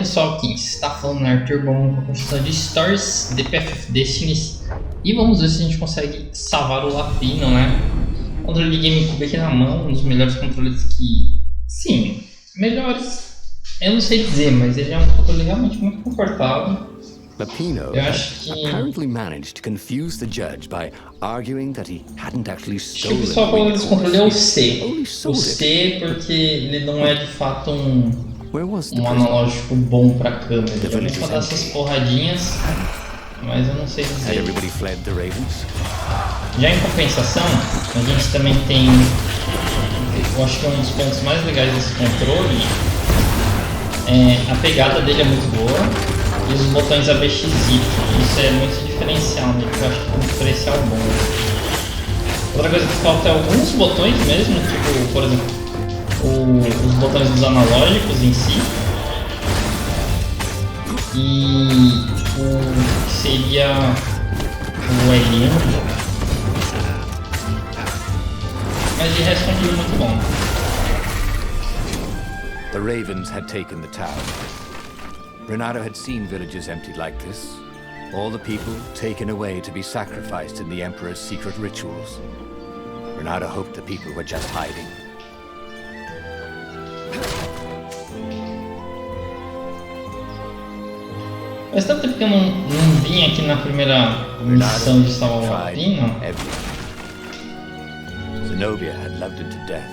pessoal, quem está falando é Arthur, vamos para a construção de Stories, The Path of Destinies, e vamos ver se a gente consegue salvar o Lapino, né? Controle de GameCube aqui na mão, um dos melhores controles que... Sim, melhores, eu não sei dizer, mas ele é um controle realmente muito confortável. Lapino Eu acho que... apparently managed to confuse the judge by arguing that he hadn't actually Acho que o stolen pessoal falando desse controle é o C. Only O sold it. C porque ele não é de fato Where was the um prisoner? analógico bom pra câmera. Ele village só is dá essas empty. porradinhas, mas eu não sei Had dizer. everybody fled the ravens? Já em compensação, a gente também tem, eu acho que um dos pontos mais legais desse controle é a pegada dele é muito boa e os botões ABXY, isso é muito diferencial, né? Eu acho que é um diferencial bom. Outra coisa que falta é alguns botões mesmo, tipo, por exemplo, os botões dos analógicos em si e o que seria o L1. Mas de resto é um jogo muito bom. The ravens had taken the town. Renato had seen villages emptied like this. All the people taken away to be sacrificed in the Emperor's secret rituals. Renato hoped the people were just hiding. Faz tanto tempo que eu não vim aqui na primeira missão de salvar o Lapino. Zenobia had loved him to death.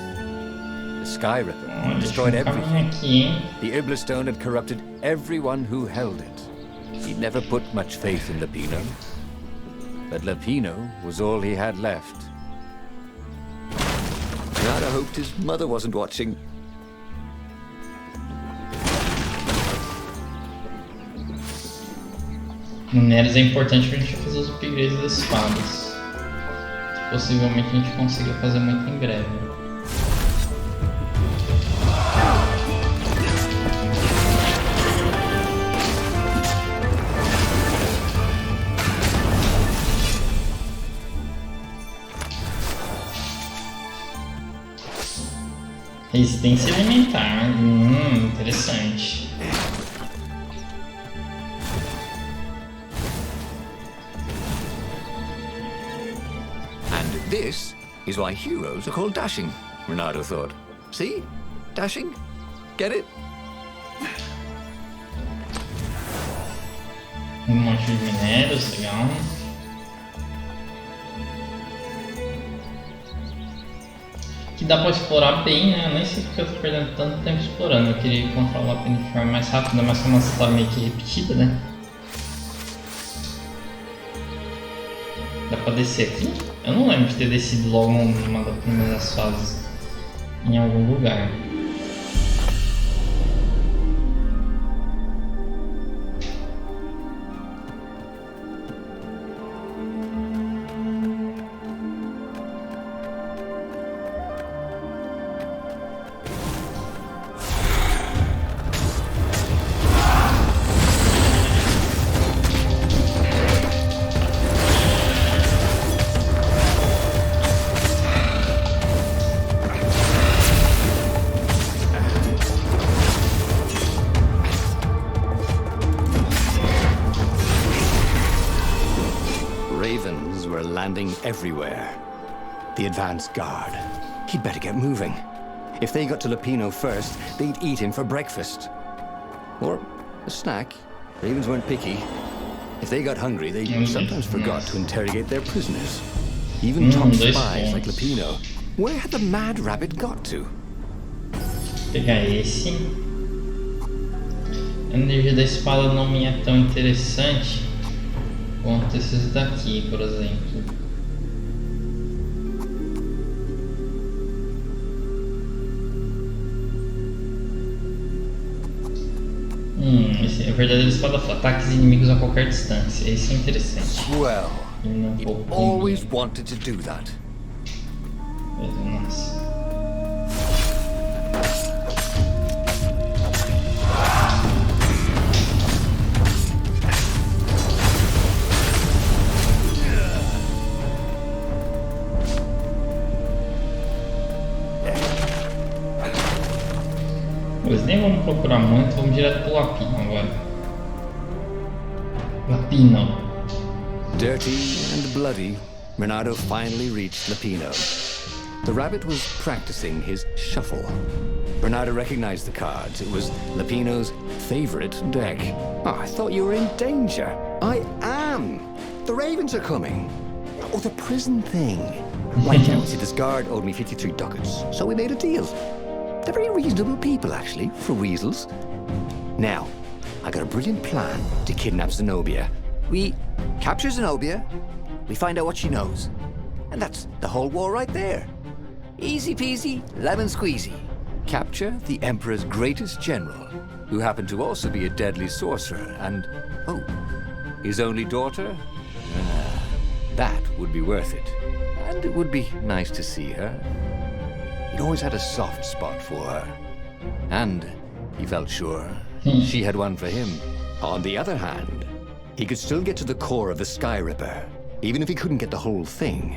The Sky Ripper Deixa destroyed eu caminhar everything. aqui, hein? The Iblistone had corrupted everyone who held it. He never put much faith in Lapino. But Lapino was all he had left. Renato hoped his mother wasn't watching. No Neres é importante pra gente fazer os upgrades das espadas. Possivelmente a gente consiga fazer muito em breve. Resistência alimentar, interessante. And this is why heroes are called dashing, Renato thought. See? Dashing? Get it? Um monte de minérios, legal. Que dá pra explorar bem, né? Eu nem sei porque eu tô perdendo tanto tempo explorando. Eu queria controlar a de forma mais rápida, mas como essa tá meio que repetida, né? Dá pra descer aqui? Eu não lembro de ter descido logo numa das primeiras fases em algum lugar. Ravens were landing everywhere. The advance guard. He'd better get moving. If they got to Lapino first, they'd eat him for breakfast. Or a snack. Ravens weren't picky. If they got hungry, they sometimes forgot to interrogate their prisoners. Even top spies like Lapino. Where had the mad rabbit got to? Vou pegar esse. A energia da espada não me é tão interessante quanto esses daqui, por exemplo. Esse é a verdadeira espada fala ataques inimigos a qualquer distância. Esse é interessante. Well, he always wanted to do that. Nossa. Mas nem vamos procurar muito, vamos direto pro Lapino agora. Lapino. Dirty and bloody, Renato finally reached Lapino. The rabbit was practicing his shuffle. Renato recognized the cards. It was Lapino's favorite deck. Oh, I thought you were in danger. I am. The ravens are coming. Oh, the prison thing. Right now, see, this guard owed me 53 ducats, so we made a deal. They're very reasonable people, actually, for weasels. Now, I got a brilliant plan to kidnap Zenobia. We capture Zenobia, we find out what she knows, and that's the whole war right there. Easy peasy, lemon squeezy. Capture the Emperor's greatest general, who happened to also be a deadly sorcerer, and, oh, his only daughter? That would be worth it. And it would be nice to see her. He'd always had a soft spot for her. And he felt sure she had one for him. On the other hand, he could still get to the core of the Sky Ripper, even if he couldn't get the whole thing.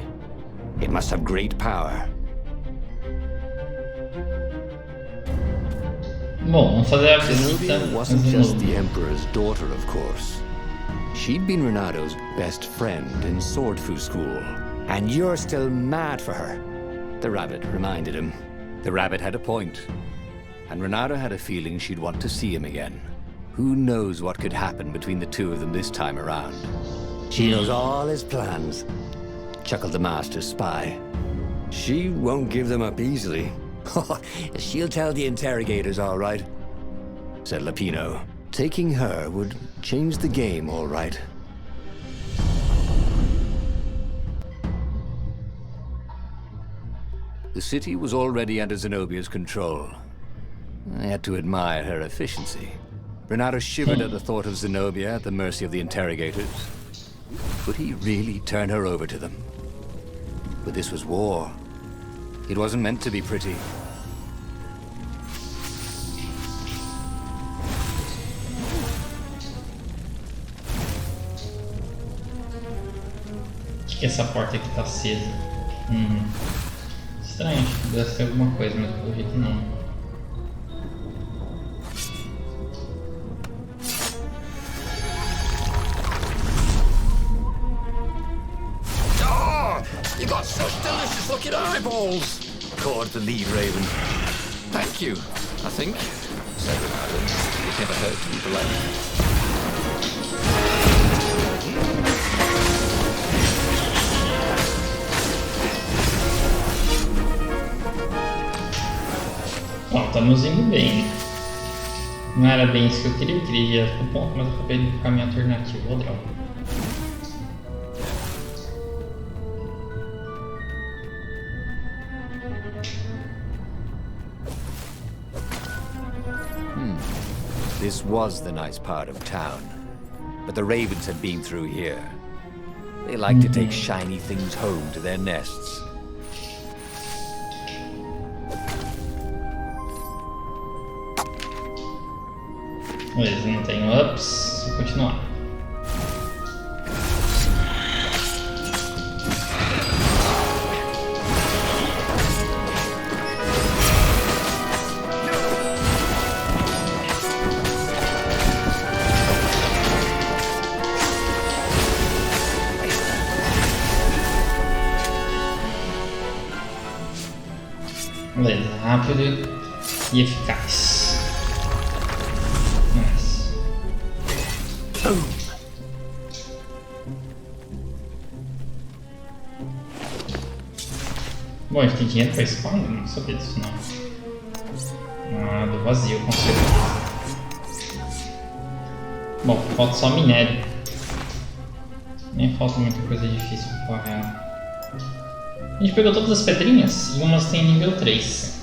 It must have great power. Bom, vamos fazer a visita. Zenobia wasn't just the Emperor's daughter, of course. She'd been Renato's best friend in Sword Fu school. And you're still mad for her, the rabbit reminded him. The rabbit had a point, and Renato had a feeling she'd want to see him again. Who knows what could happen between the two of them this time around? She knows all his plans, chuckled the master spy. She won't give them up easily. She'll tell the interrogators, all right, said Lapino. Taking her would change the game, all right. The city was already under Zenobia's control. I had to admire her efficiency. Renato shivered at the thought of Zenobia at the mercy of the interrogators. Could he really turn her over to them? But this was war. It wasn't meant to be pretty. Acho que essa porta aqui tá acesa. Estranho, acho que deve ser alguma coisa, mas pelo jeito não. Oh, you got such delicious looking eyeballs, cawed the lead raven. Thank you, I think, said Renato. It never hurt to be polite. Bom, estamos indo bem. Não era bem isso que eu queria ir direto pro ponto, mas eu acabei indo pro caminho alternativo. Ô, droga. This was the nice part of town, but the ravens had been through here. They like to take shiny things home to their nests. Beleza, não tem ups, vou continuar. Beleza, rápido e eficaz. Bom, a gente tem dinheiro pra espada? Não sabia disso não. Ah, do vazio, com certeza. Bom, falta só minério. Nem falta muita coisa difícil pra real. A gente pegou todas as pedrinhas e umas tem nível 3.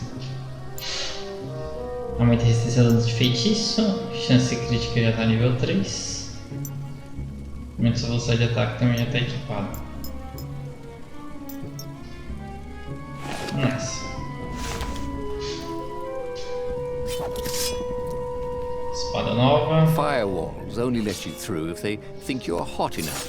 Aumenta a resistência de feitiço. Chance crítica já tá nível 3. Aumenta a velocidade de ataque também já tá equipado. Nessa. Espada nova. Firewalls only let you through if they think you're hot enough.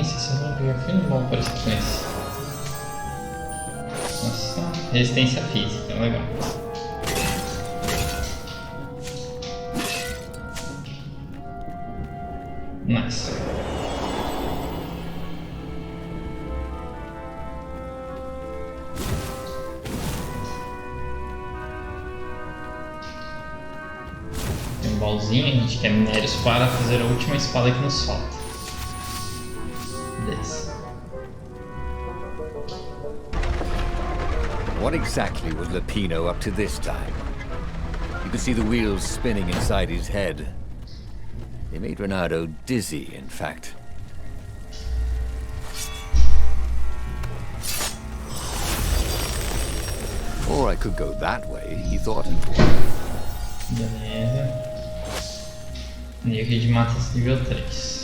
sequência. Você vai pegar filme bom para sequência. Nossa, resistência física, legal. Nice. Tem um baúzinho, a gente quer minérios para fazer a última espada que nos falta. Beleza. What exactly was Lapino up to this time? You could see the wheels spinning inside his head. They made Renato dizzy, in fact. Or I could go that way, he thought. Beleza. Nível de matas nível 3.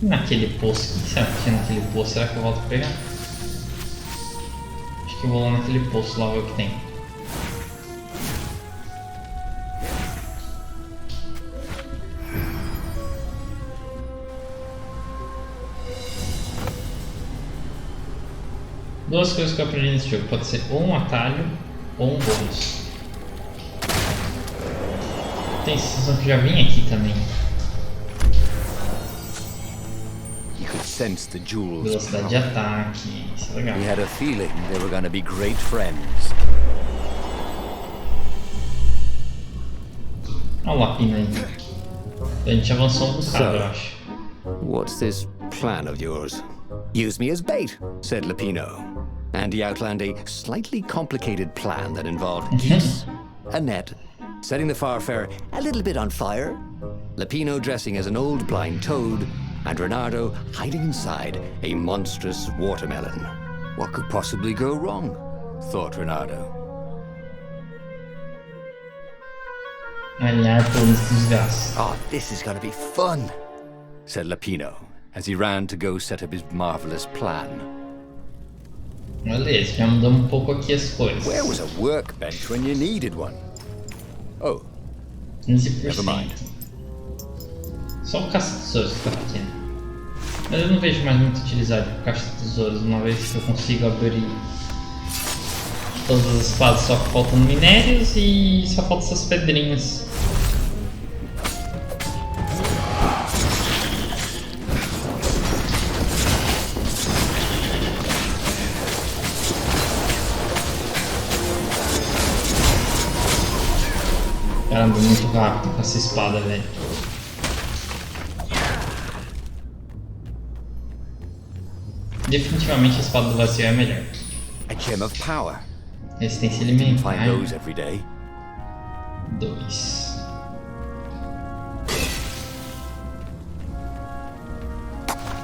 Naquele poço, o que será que tinha naquele poço? Será que eu volto a pegar? Acho que eu vou lá naquele poço lá ver o que tem. Duas coisas que eu aprendi nesse jogo, pode ser ou um atalho ou um bônus. Tem sensação que já vim aqui também. Sense the jewels. Velocidade de ataque, isso é legal. He had a feeling they were going to be great friends. Olha o Lapino aí. A gente avançou um bocado, eu acho. What's this plan of yours? Use me as bait, said Lapino. And he outlined a slightly complicated plan that involved geese, a net, setting the Farfarer a little bit on fire, Lapino dressing as an old blind toad, and Renato hiding inside a monstrous watermelon. What could possibly go wrong? Thought Renato. Alinhar todos os gastos. Oh, this is going to be fun, said Lapino, as he ran to go set up his marvelous plan. Beleza, já mudamos um pouco aqui as coisas. Where was a workbench when you needed one? Oh, 15%. never mind. Só o caça-tesouros que tá pequeno. Mas eu não vejo mais muita utilidade pro caça-tesouros, uma vez que eu consigo abrir todas as espadas, só que faltam minérios e só faltam essas pedrinhas. Caramba, muito rápido com essa espada, velho. Definitivamente a espada do vazio é melhor. A gem of power. Resistência alimentar. Find those every day. 2.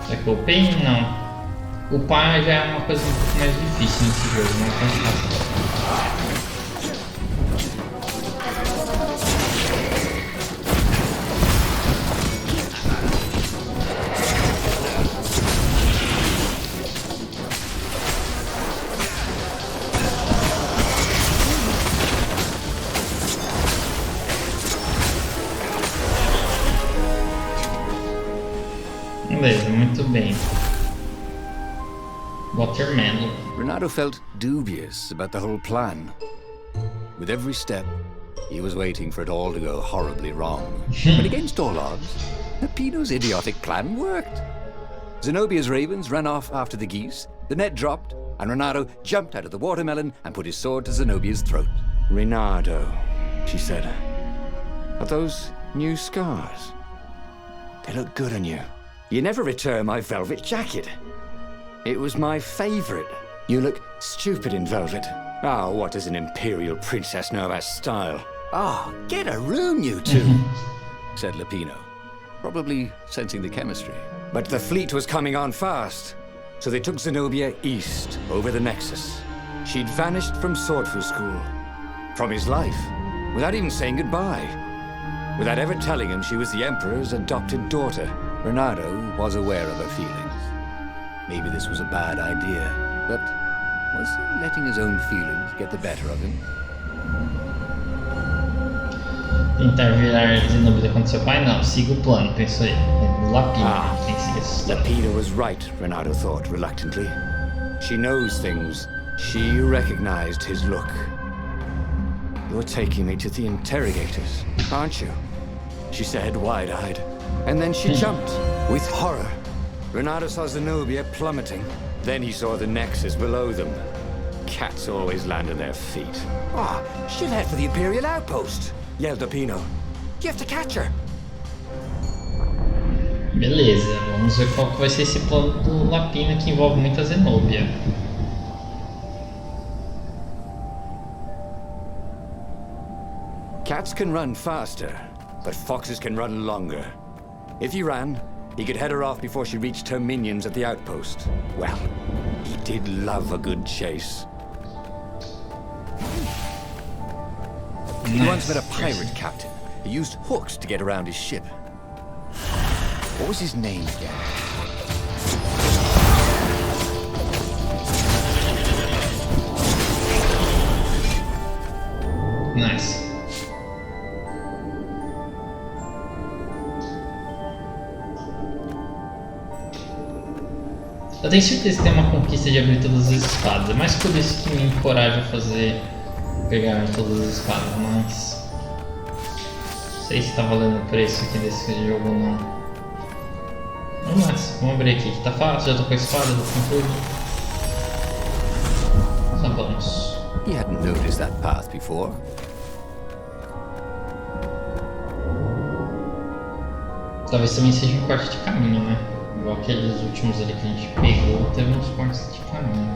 Será que eu upei? Não. Upar já é uma coisa um pouco mais difícil nesse jogo, não é tão fácil. Beleza, muito bem. Watermelon. Renato felt dubious about the whole plan. With every step, he was waiting for it all to go horribly wrong. But against all odds, Lapino's idiotic plan worked. Zenobia's ravens ran off after the geese, the net dropped, and Renato jumped out of the watermelon and put his sword to Zenobia's throat. Renato, she said, are those new scars? They look good on you. You never return my velvet jacket. It was my favorite. You look stupid in velvet. Ah, what does an imperial princess know about style? Ah, get a room, you two, said Lapino, probably sensing the chemistry. But the fleet was coming on fast, so they took Zenobia east, over the Nexus. She'd vanished from Swordfu School, from his life, without even saying goodbye, without ever telling him she was the Emperor's adopted daughter. Renato was aware of her feelings. Maybe this was a bad idea, but was he letting his own feelings get the better of him? Tentar virar Zenobia contra seu pai? Não, siga o plano, pensou ele. Lapino, tem que seguir essa história. Lapino was right, Renato thought reluctantly. She knows things. She recognized his look. You're taking me to the interrogators, aren't you? She said, wide-eyed. And then she jumped, with horror. Renato saw Zenobia plummeting. Then he saw the nexus below them. Cats always land on their feet. Ah, she'll head for the Imperial outpost, yelled Lapino. You have to catch her. Beleza, vamos ver qual que vai ser esse plano do Lapino que envolve muita Zenobia. Cats can run faster, but foxes can run longer. If he ran, he could head her off before she reached her minions at the outpost. Well, he did love a good chase. He once met a pirate captain who used hooks to get around his ship. What was his name again? Nice. Eu tenho certeza que tem uma conquista de abrir todas as espadas. É mais por isso que me encoraja a fazer pegar todas as espadas, mas não sei se tá valendo o preço aqui desse jogo ou não. Vamos abrir aqui, que tá fácil, já tô com a espada, tô com tudo. Tá vamos. He hadn't noticed that path before. Talvez também seja um corte de caminho, né? Igual aqueles últimos ali que a gente pegou, teve uns cortes de caminho.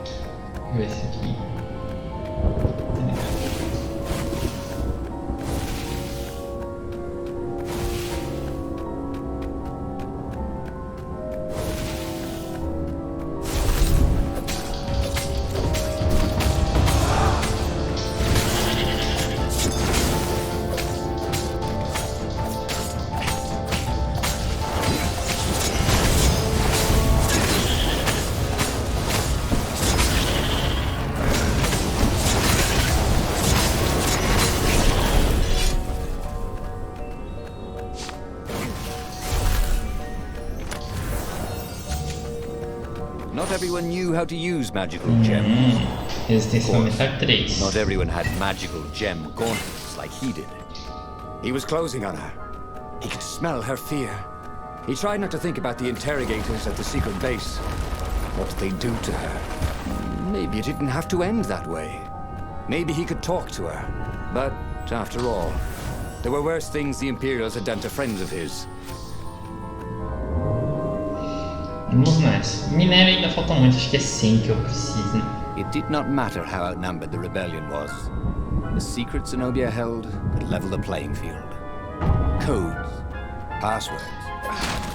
Deixa eu ver esse aqui. Not everyone knew how to use magical gems. Resistência aumentar 3. Not everyone had magical gem gauntlets like he did. He was closing on her. He could smell her fear. He tried not to think about the interrogators at the secret base. What did they do to her? Maybe it didn't have to end that way. Maybe he could talk to her. But, after all, there were worse things the Imperials had done to friends of his. Vamos nessa. Minério ainda falta muito, acho que é 100 que eu preciso. It did not matter how outnumbered the rebellion was. The secrets Zenobia held could level the playing field. Codes, passwords.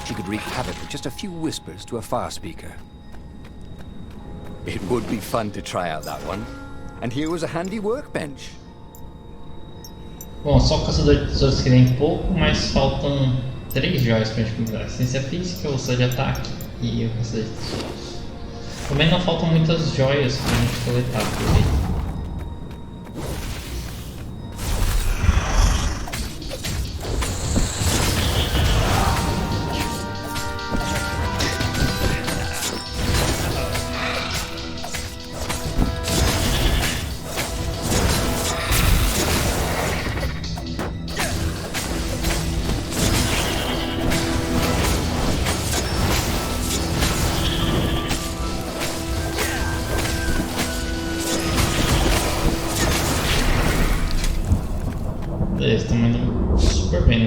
She could wreak havoc with just a few whispers to a far speaker. It would be fun to try out that one. And here was a handy workbench. Bom, só o caçador de tesouros que tem pouco, mas faltam 3 joias pra gente comprar. Ciência física, o de ataque e o caçador de tesouros. Também não faltam muitas joias pra gente coletar por aí.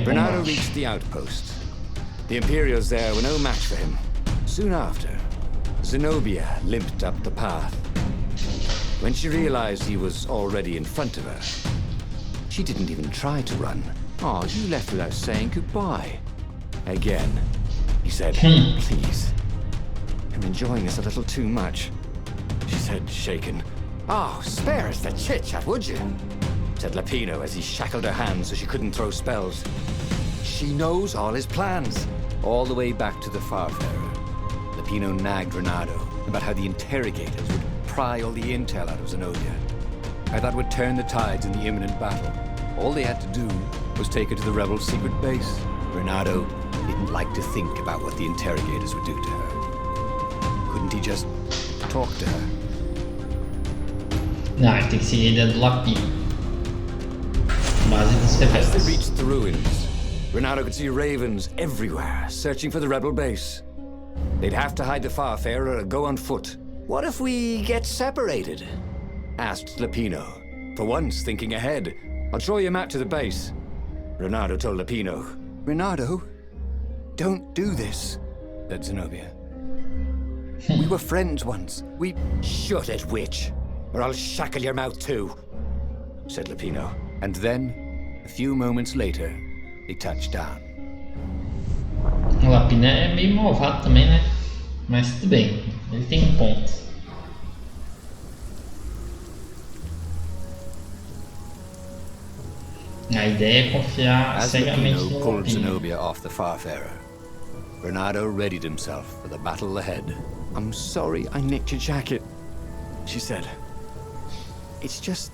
Renato reached the outpost. The Imperials there were no match for him. Soon after, Zenobia limped up the path. When she realized he was already in front of her, she didn't even try to run. Oh, you left without saying goodbye. Again, he said, please. I'm enjoying this a little too much. She said, shaken. Oh, spare us the chit-chat, would you? Said Lapino as he shackled her hands so she couldn't throw spells. She knows all his plans. All the way back to the Farfarer, Lapino nagged Renato about how the interrogators would pry all the intel out of Zenobia. How that would turn the tides in the imminent battle. All they had to do was take her to the rebels' secret base. Renato didn't like to think about what the interrogators would do to her. Couldn't he just talk to her? Não, ele tem que seguir a ideia do Lapino. Base dos As they rebeldes. reached the ruins, Renato could see ravens everywhere, searching for the rebel base. They'd have to hide the Farfarer or go on foot. What if we get separated? Asked Lapino, for once thinking ahead. I'll show you a map to the base. Renato told Lapino. Renato, don't do this, said Zenobia. We were friends once. We... Shut it, witch, or I'll shackle your mouth too, said Lapino. And then, a few moments later, they touched down. O Lapino é meio malvado também, né? Mas tudo bem, ele tem um ponto. A ideia é confiar As cegamente Lapino no pulled Lapino. Zenobia off the Farfarer, Renato readied himself for the battle ahead. I'm sorry I nicked your jacket, she said. It's just...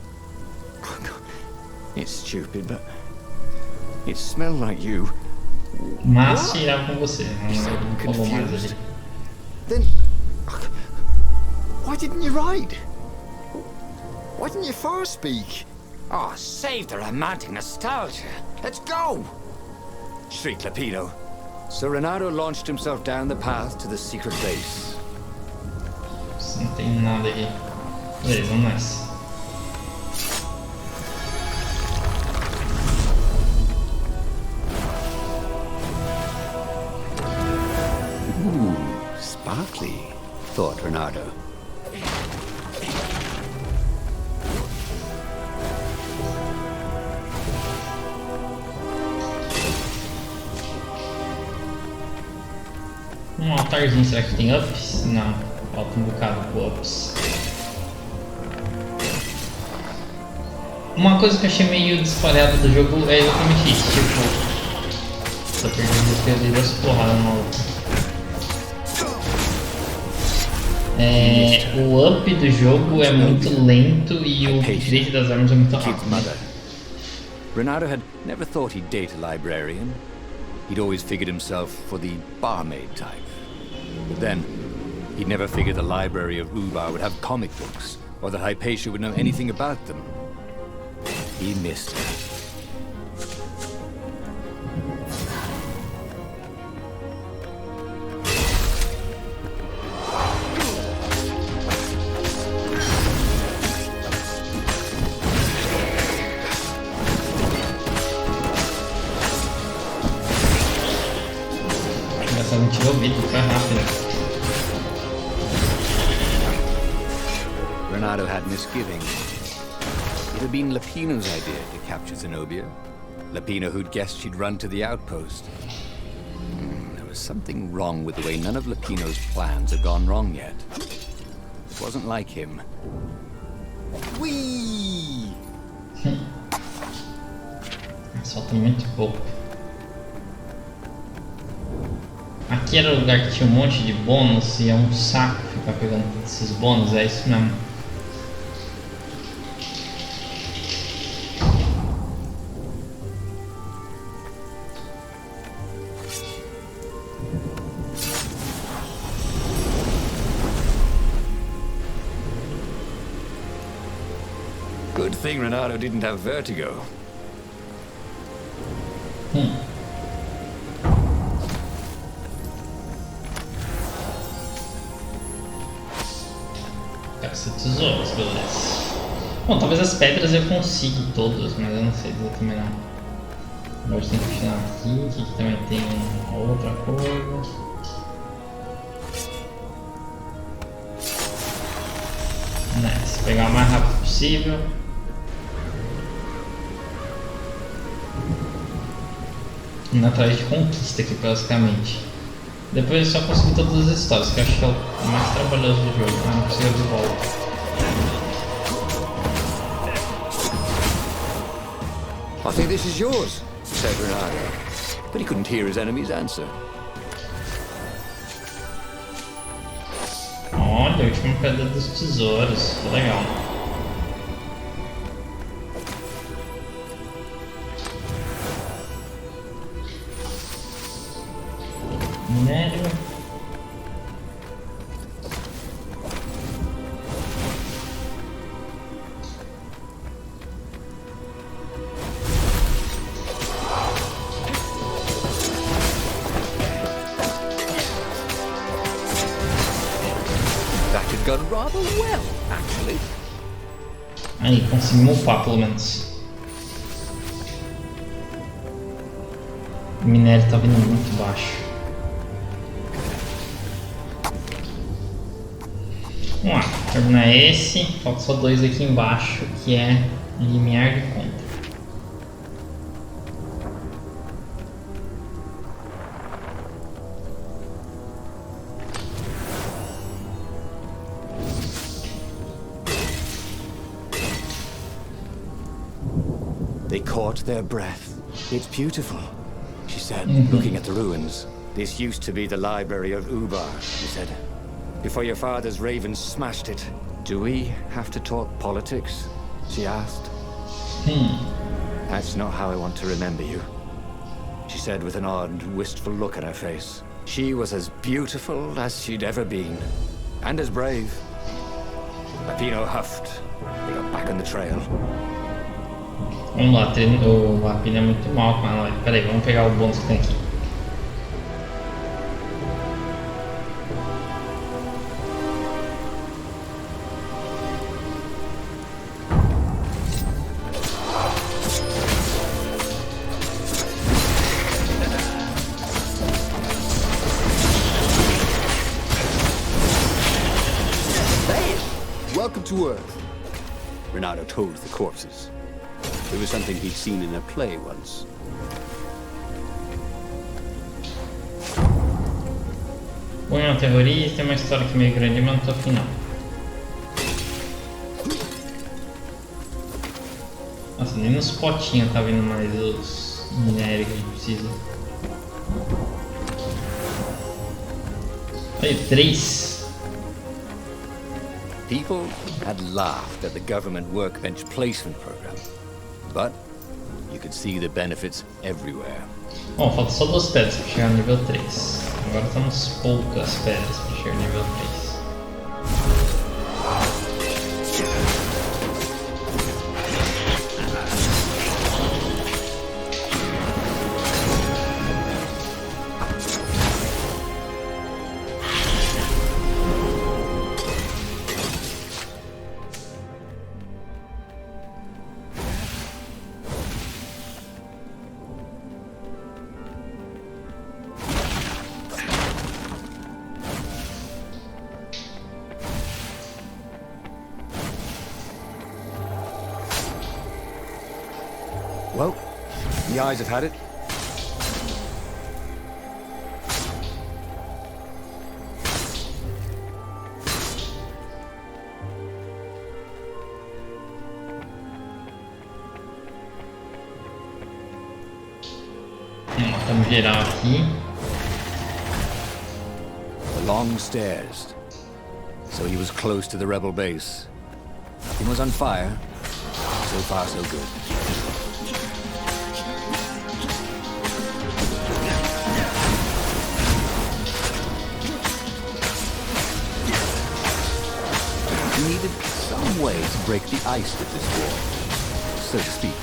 It's stupid, but... It smelled like you. Mas irá com você. She said, Não falou mais confused. ali. Then... Why didn't you ride? Why didn't you far speak? Oh, save the romantic nostalgia. Let's go! Shrieked Lapino. So Renato launched himself down the path to the secret base. Não tem nada aqui. Beleza, vamos nessa. Sparkly, thought Renato. Um altarzinho, será que tem ups? Não, falta um bocado pro ups. Uma coisa que eu achei meio disparada do jogo é exatamente isso, tipo... Tô perdendo duas porradas no maluco. O up do jogo é muito lento e o upgrade das armas é muito rápido. Mother. Renato had never thought he'd date a librarian. He'd always figured himself for the barmaid type. But then, he'd never figured the library of Ubar would have comic books, or that Hypatia would know anything about them. He missed her. Essa não tirou o vidro, foi rápido. Renato had misgivings. It had been Lapino's idea to capture Zenobia. Lapino who'd guessed she'd run to the outpost. There was something wrong with the way none of Lapino's plans had gone wrong yet. It wasn't like him. Whee! Falta muito pouco. Aqui era o lugar que tinha um monte de bônus e é um saco ficar pegando esses bônus, é isso mesmo. Good thing Renato didn't have vertigo. Caça tesouros, beleza. Bom, talvez as pedras eu consiga todas, mas eu não sei exatamente não. Agora tem que continuar aqui, que também tem outra coisa. Nice, pegar o mais rápido possível. Indo atrás de conquista aqui, basicamente. Depois eu só consigo todas as histórias, que eu acho que é o mais trabalhoso do jogo. Não consigo de volta. I think this is yours, said Renato. But he couldn't hear his enemy's answer. Olha, a última pedra dos tesouros, que legal. Minério. That had gone rather well, actually. Aí, conseguimos upar pelo menos. O minério tá vindo muito baixo. Vamos lá, terminar esse. Falta só 2 aqui embaixo, que é limiar de conta. They caught their breath. It's beautiful, she said, looking at the ruins. This used to be the library of Ubar, he said. Before your father's ravens smashed it. Do we have to talk politics? She asked. That's not how I want to remember you, she said with an odd, wistful look at her face. She was as beautiful as she'd ever been, and as brave. Lapino huffed. They got back on the trail. Vamos lá, o Lapino é muito mal com ela. Pera aí, vamos pegar o bônus que tem aqui. Welcome to Earth. Renato told the corpses. It was something he'd seen in a play once. Põe um terrorista, tem uma história que é meio grande, mas não tô afim não. Nossa, nem nos potinhos tá vindo mais os minérios que a gente precisa. Aí, 3. People had laughed at the government workbench placement program, but you could see the benefits everywhere. Bom, falta só 2 pedras para chegar no nível 3. Agora temos poucas pedras para chegar no nível 3. Well, the eyes have had it. Matamos geral aqui. The long stairs. So he was close to the rebel base. Nothing was on fire. So far, so good. He needed some way to break the ice with this war, so to speak.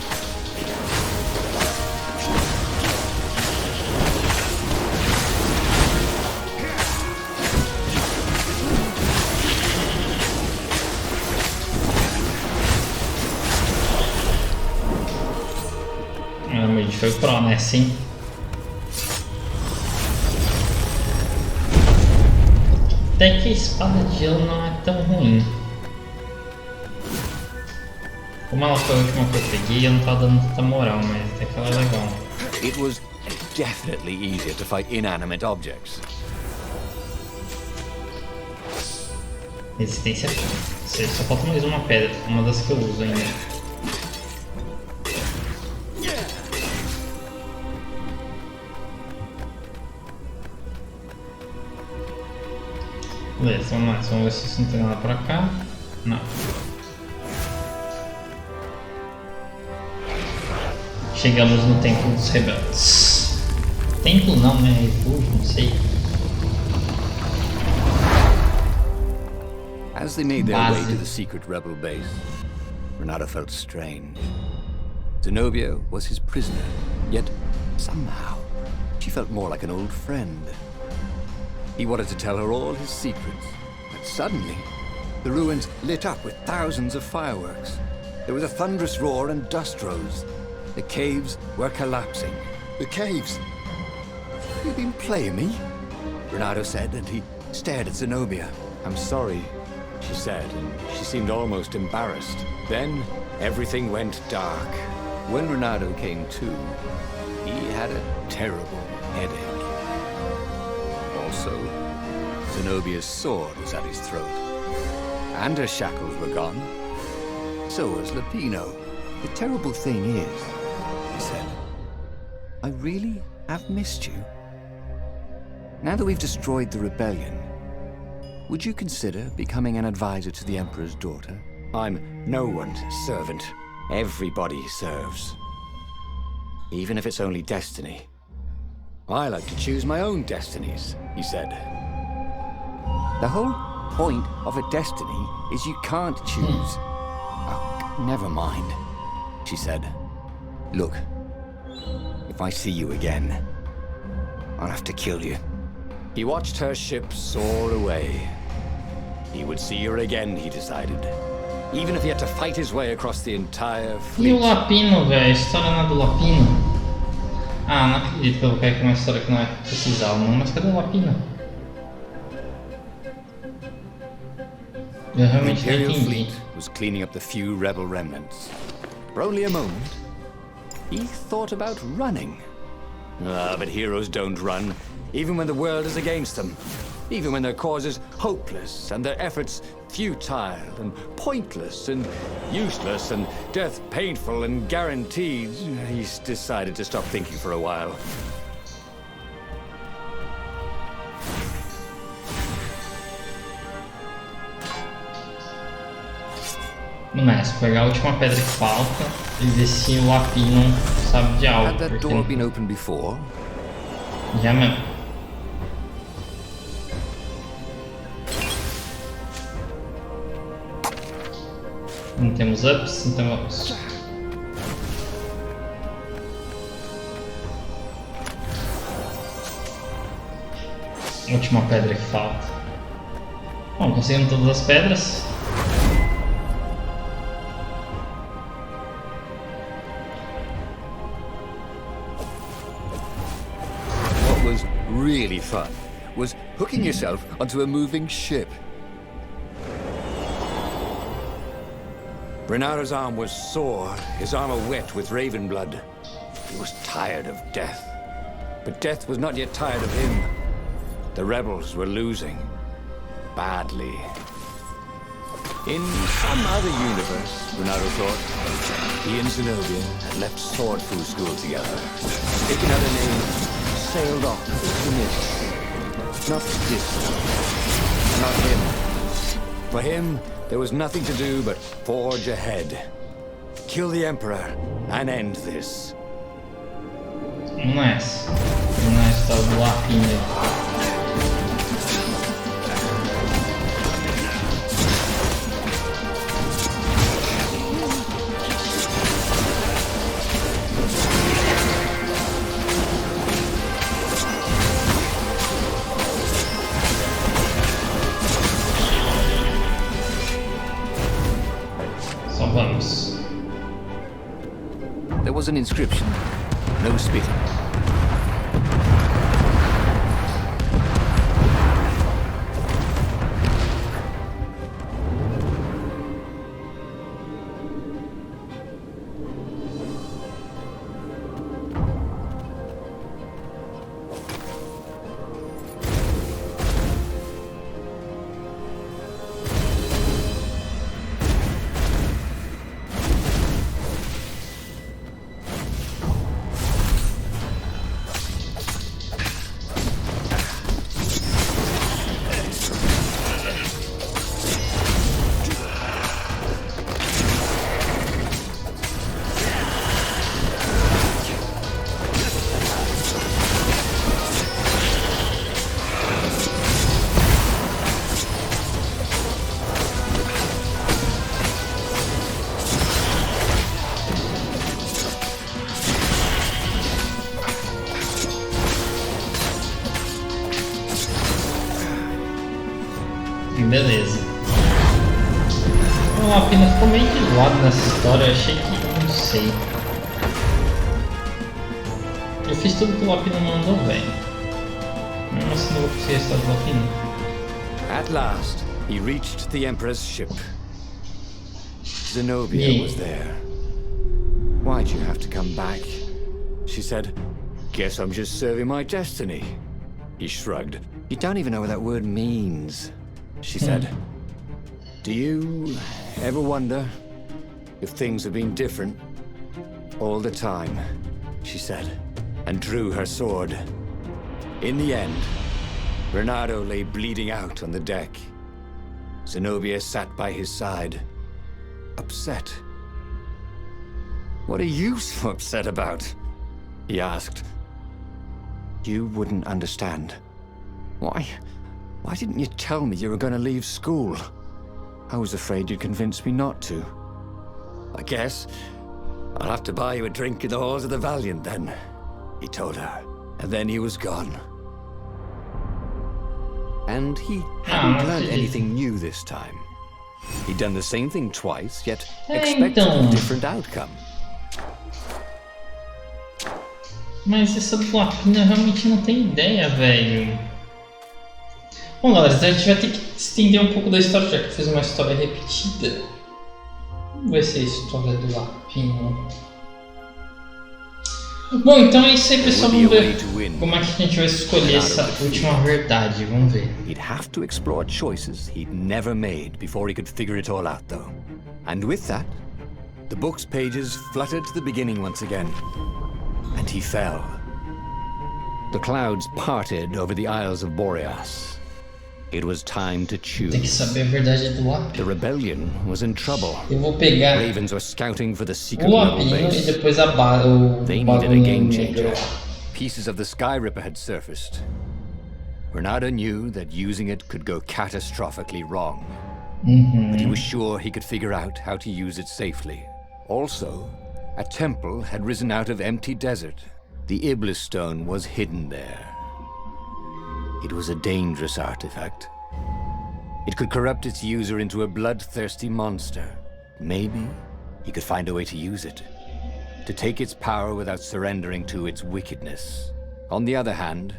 A gente foi pro nessa, hein? Até que a espada de gelo não é tão ruim. Como ela foi a última que eu peguei, eu não tava dando tanta moral, mas até que ela é legal. It was definitely easier to fight inanimate objects. Resistência. Só falta mais uma pedra, uma das que eu uso ainda. Beleza, vamos lá, vamos ver se isso não tem nada pra cá. Não. Chegamos no templo dos rebeldes. Templo não, né? Refúgio, não sei. As they made their way Base. to the secret rebel base, Renato felt strange. Zenobia was his prisoner, yet somehow she felt more like an old friend. He wanted to tell her all his secrets, but suddenly the ruins lit up with thousands of fireworks. There was a thunderous roar and dust rose. The caves were collapsing. The caves? You've been playing me? Renato said, and he stared at Zenobia. I'm sorry, she said, and she seemed almost embarrassed. Then everything went dark. When Renato came to, he had a terrible headache. Also, Zenobia's sword was at his throat. And her shackles were gone. So was Lapino. The terrible thing is, he said, I really have missed you. Now that we've destroyed the rebellion, would you consider becoming an advisor to the Emperor's daughter? I'm no one's servant. Everybody serves. Even if it's only destiny. I like to choose my own destinies, he said. The whole point of a destiny is you can't choose. Oh, never mind, she said. Look, if I see you again, I'll have to kill you. He watched her ship soar away. He would see her again, he decided. Even if he had to fight his way across the entire E fleet. o Lapino, velho? A história não é do Lapino? Ah, não acredito que eu vou cair com uma história que não é precisava, não. Mas cadê o Lapino? Eu The realmente não Imperial entendi. fleet was cleaning up the few rebel remnants. For only a moment, he thought about running. Ah, but heroes don't run, even when the world is against them. Even when their cause is hopeless, and their efforts futile, and pointless, and useless, and death painful and guaranteed. He's decided to stop thinking for a while. Começa, pegar a última pedra que falta e ver se o Lapino sabe de algo. Had that Porque door been opened before? já mesmo. Não temos ups, então vamos. Última pedra que falta. Bom, conseguimos todas as pedras. What was really fun was hooking yourself onto a moving ship. Renato's arm was sore, his armor wet with raven blood. He was tired of death. But death was not yet tired of him. The rebels were losing. Badly. In some other universe, Renato thought, he and Zenobia had left sword food school together, taken out a name, sailed off into the mist. Not this. Not him. For him, there was nothing to do but forge ahead. Kill the Emperor and end this. Não é essa. Não é essa do Lapino. Vamos. There was an inscription. No spitting. Beleza. O Lapino ficou meio de lado nessa história, eu achei que... não sei. Eu fiz tudo que o Lapino mandou, velho. Mesmo assim não vou conseguir a história do Lapino. At last, he reached the Emperor's ship. Zenobia was there. Why'd you have to come back? She said, guess I'm just serving my destiny. He shrugged. You don't even know what that word means. She said, do you ever wonder if things have been different all the time? She said, and drew her sword. In the end, Bernardo lay bleeding out on the deck. Zenobia sat by his side, upset. What are you so upset about? He asked. You wouldn't understand. Why didn't you tell me you were going to leave school? I was afraid you'd convince me not to. I guess I'll have to buy you a drink in the halls of the Valiant then, he told her. And then he was gone. And he hadn't learned anything new this time. He'd done the same thing twice, yet expected a different outcome. Mas essa do Lapino eu realmente não tenho ideia, velho. Bom, galera, então a gente vai ter que estender um pouco da história, já que eu fiz uma história repetida. Vamos ver se é a história do Lapino. Bom, então é isso aí, pessoal. Vamos ver como é que a gente vai escolher essa última verdade. Vamos ver. He'd have to explore choices he'd never made before he could figure it all out, though. And with that, the book's pages fluttered to the beginning once again. And he fell. The clouds parted over the Isles of Boreas. It was time to choose. Tem que saber a verdade do Lapino. The rebellion was in trouble. Eu vou pegar Ravens were scouting for the secret o naval Lapino e base. depois o They needed a game bagulho changer. negro. Pieces of the Sky Ripper had surfaced. Bernardo knew that using it could go catastrophically wrong. But he was sure he could figure out how to use it safely. Also, a temple had risen out of empty desert. The Iblis stone was hidden there. It was a dangerous artifact. It could corrupt its user into a bloodthirsty monster. Maybe he could find a way to use it, to take its power without surrendering to its wickedness. On the other hand,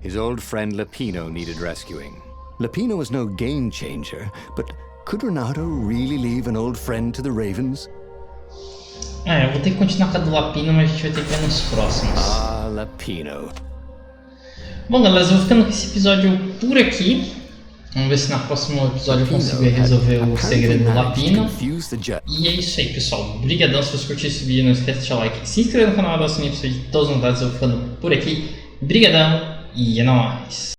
his old friend Lapino needed rescuing. Lapino was no game changer, but could Renato really leave an old friend to the Ravens? Eu vou ter que continuar com a do Lapino, mas a gente vai ter que ver nos próximos. Ah, Lapino. Bom, galera, eu vou ficando com esse episódio por aqui. Vamos ver se no próximo episódio eu consigo resolver o segredo do Lapino. E é isso aí, pessoal. Obrigadão se você curtiu esse vídeo. Não esquece de deixar o like, se inscrever no canal, dar o sininho para você ver todas as novidades. Eu vou ficando por aqui. Obrigadão e é nóis.